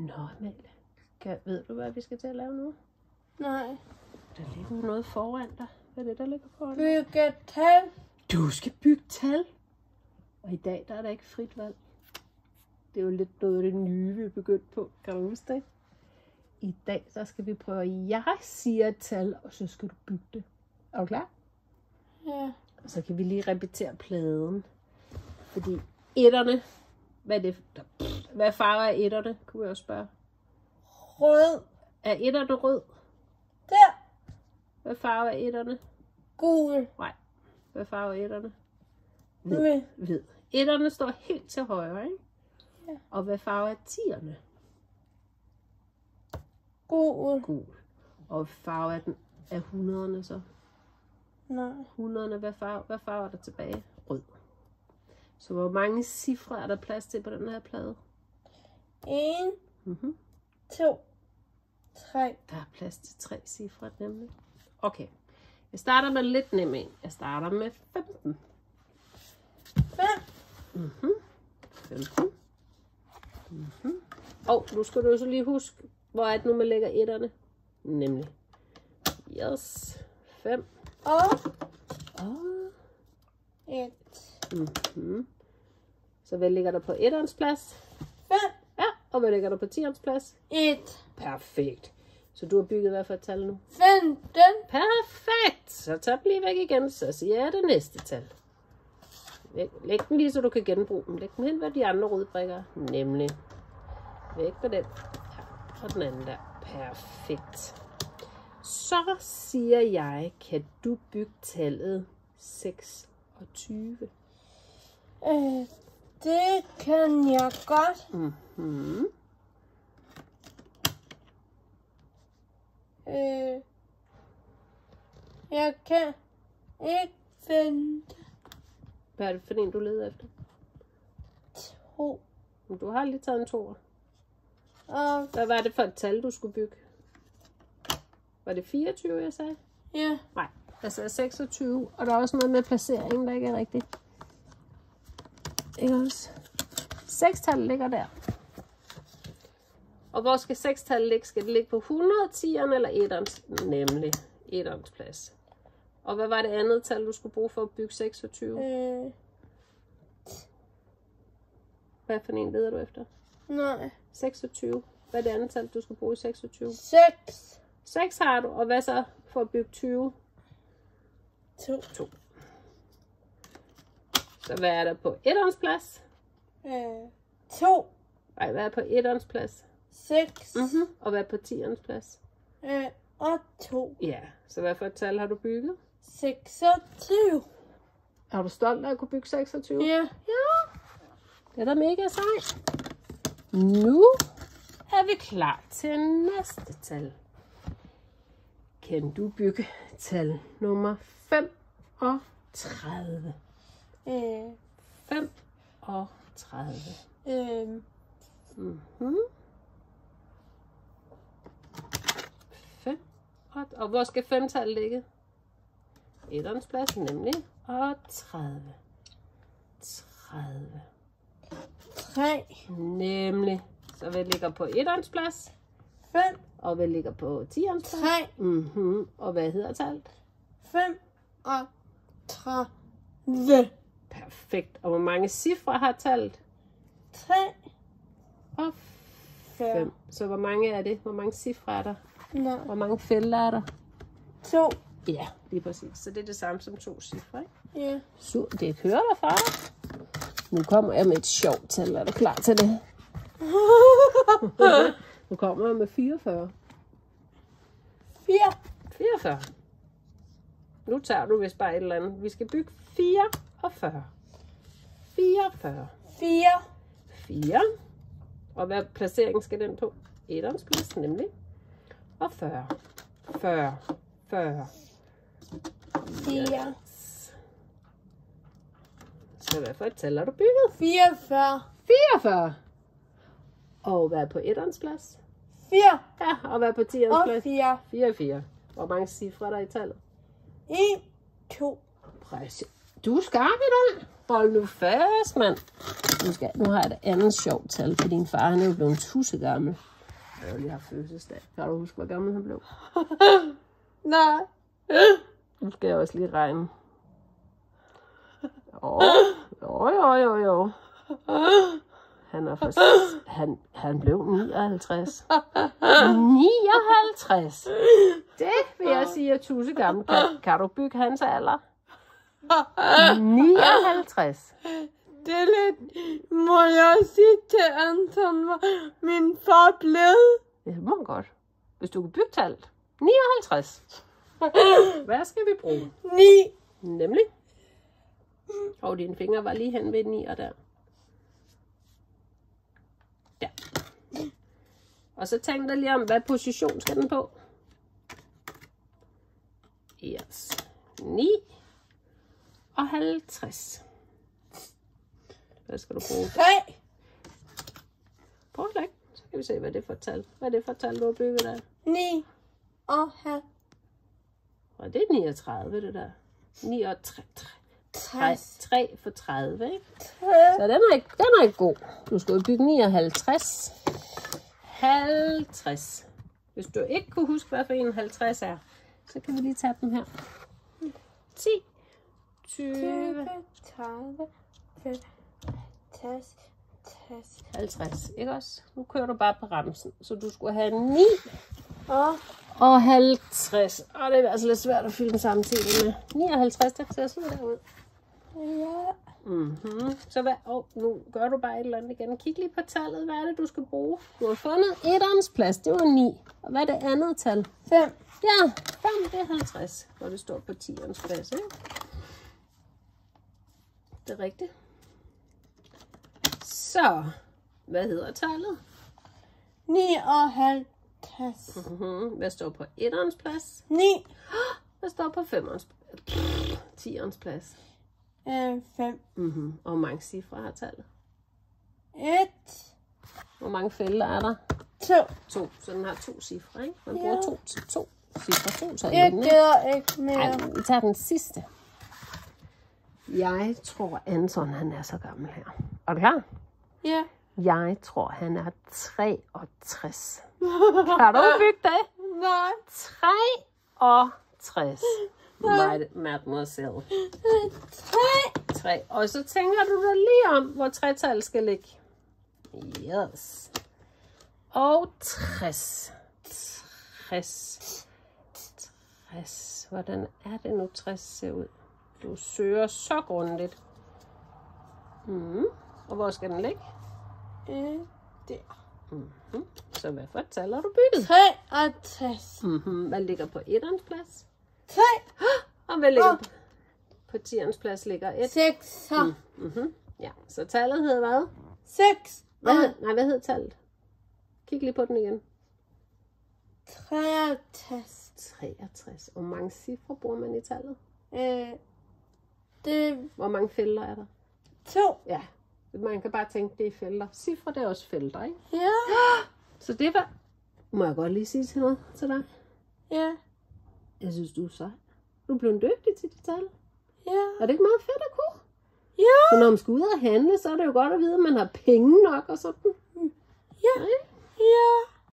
Nå, Amalie. Ved du, hvad vi skal til at lave nu? Nej. Der ligger noget foran dig. Hvad er det, der ligger foran dig? Bygge tal. Du skal bygge tal. Og i dag, der er der ikke frit valg. Det er jo lidt noget af det nye, vi er begyndt på. Kan du huske det? I dag, der skal vi prøve, jeg siger et tal, og så skal du bygge det. Er du klar? Ja. Og så kan vi lige repetere pladen. Fordi etterne, hvad er det? Hvad farve er etterne, kunne jeg også spørge. Rød. Er etterne rød? Der. Hvad farve er etterne? Gul. Nej. Hvad farve er etterne? Hvid. Hvid. Etterne står helt til højre, ikke? Ja. Og hvad farve er tierne? Gul. Gul. Og hvad farve er den af hundrederne så? Nej. Hundrederne, hvad farve er der tilbage? Rød. Så hvor mange cifre er der plads til på den her plade? 1, Mm-hmm. 2, 3. Der er plads til 3 cifre, nemlig. Okay. Jeg starter med lidt nem en. Jeg starter med 15. 5. Mm-hmm. 15. Mm-hmm. Og nu skal du så lige huske, hvor er det nu, man lægger etterne? Nemlig. Yes. 5. Og Og 1. mm-hmm. Så hvad ligger der på etterens plads? 5. Ja, og hvad ligger der på tierens plads? 1. Perfekt. Så du har bygget hvad for et tal nu? 15. Perfekt. Så tag den lige væk igen, så siger jeg det næste tal. Læg den lige, så du kan genbruge den. Læg den hen ved de andre røde brikker. Nemlig. Væk med den. Ja, og den anden der. Perfekt. Så siger jeg, kan du bygge tallet 26? Det kan jeg godt. Mm-hmm. Jeg kan ikke finde Hvad er det for en, du leder efter? 2. Du har lige taget en toer. Og Hvad var det for et tal, du skulle bygge? Var det 24, jeg sagde? ja. Nej, jeg sagde 26. Og der er også noget med placeringen, der ikke er rigtigt. Ikke også? 6-tallet ligger der. Og hvor skal 6-tallet ligge? Skal det ligge på 100, 10'eren eller 1'erens? Nemlig 1'erens plads. Og hvad var det andet tal, du skulle bruge for at bygge 26? Hvad for en leder du efter? Nej. 26. Hvad er det andet tal, du skal bruge i 26? 6. 6 har du, og hvad så for at bygge 20? 2. 2. Så hvad er der på 1'erens plads? 2. Nej, hvad er på 1'erens plads? 6. Mm-hmm. Og hvad er på 10'erens plads? Og 2. Ja, så hvad for et tal har du bygget? 26. Er du stolt af at kunne bygge 26? Ja. Ja. Det er da mega sejt. Nu er vi klar til næste tal. Kan du bygge tal nummer 35? 35. Mm-hmm. 5. Og hvor skal 5-tallet ligge? 1'erens plads, nemlig. Og 30. 30. 3. Nemlig. Så hvad ligger på 1'erens plads? 5. Og hvad ligger på 10'erens plads? 3. Mm-hmm. Og hvad hedder tallet? 35. Perfekt. Og hvor mange cifre har tallet? 3. Og 5. Så hvor mange er det? Hvor mange cifre er der? Nej. Hvor mange felter er der? 2. Ja, lige præcis. Så det er det samme som 2 cifre, ikke? Ja. Så det kører der, far. Nu kommer jeg med et sjovt tal. Er du klar til det? Nu kommer jeg med 44. 4. 44. Nu tager du vist bare et eller andet. Vi skal bygge 44. 44. 4. 4. Og hvad placering skal den på? 1'erens plads, nemlig. Og 40. 40. 40. 4. Så hvad for et tal har du bygget? 44. 44. Og hvad er på 1'erens plads? 4. Ja, og hvad er på 10'erens Og plads? 4. 4. Hvor mange cifre er der i tallet? 1, 2, Du er skarp i dag. Hold nu fast, mand. Nu har jeg et andet sjovt tal, for din far han er jo blevet tussegammel. Jeg har jo lige haft fødselsdag. Kan du huske, hvor gammel han blev? Nej. Nu skal jeg også lige regne. Jo. Han blev 59. 59! Det vil jeg sige er tussegammel. Kan du bygge hans alder? 59. Det er lidt, må jeg sige til Anton, hvor min far blev. Ja, det må man godt. Hvis du kan bygge tallet. 59. Hvad skal vi bruge? 9. Nemlig. Og dine fingre var lige hen ved 9 der. Der. Og så tænk dig lige om, hvad position skal den på? Yes. 9 og 50. Hvad skal du bruge? 3. Prøv at lægge. Så kan vi se, hvad det er for et tal. Hvad er det for et tal, du har bygget der? 9 og 50. Og det er 39, det der. 9 og 3 for 30, ikke? Så den er ikke god. Du skal jo bygge 59. 50. Hvis du ikke kunne huske, hvad for en 50 er, så kan vi lige tage dem her. 10, 20, 30, 50, 50, ikke også? Nu kører du bare på ramsen, så du skulle have 9 og 50. Og det er altså lidt svært at fylde den samtidig med. 59, det ser sådan der ud. ja. Så nu gør du bare et eller andet igen. Kig lige på tallet. Hvad er det, du skal bruge? Du har fundet etterens plads. Det var 9. Og hvad er det andet tal? 5. Ja, 5 det er 50. Hvor det står på 10'ernes plads, ikke? Det er rigtigt. Så, hvad hedder tallet? 59. Hvad står på etterens plads? 9. Hvad står på 5'ernes plads? 10'ernes plads. 5. Og hvor mange cifre har tallet? 1. Hvor mange felter er der? 2. 2. Så den har 2 cifre, ikke? Man bruger 2 cifre. 2 tal. Jeg gider ikke mere. Ej, vi tager den sidste. Jeg tror, Anton han er så gammel her. Er du klar? Ja. Jeg tror, han er 63. Kan du bygge det? Nej. 63. Mademoiselle. 3. Og så tænker du dig lige om, hvor 3-tallet skal ligge. Yes. Og 60. 60. Hvordan er det nu 60 ser ud? Du søger så grundigt. Og hvor skal den ligge? Der. Så hvad for et tal har du bygget? 63. Hvad ligger på etterens plads? 3. Og hvad ligger på 10'ernes plads ligger 1? 6. Ja, så tallet hedder hvad? 6. Hvad hed tallet? Kig lige på den igen. 63. 63. Hvor mange cifre bruger man i tallet? Det Hvor mange felter er der? 2. Ja, man kan bare tænke, det er felter. Cifre, det er også felter, ikke? Ja. Så det var... Må jeg godt lige sige til noget til dig? Ja. Jeg synes, du er sej. Du er blevet dygtig til de tal. Ja. Er det ikke meget fedt at kunne? Ja. Så når man skal ud og handle, så er det jo godt at vide, at man har penge nok og sådan. Ja.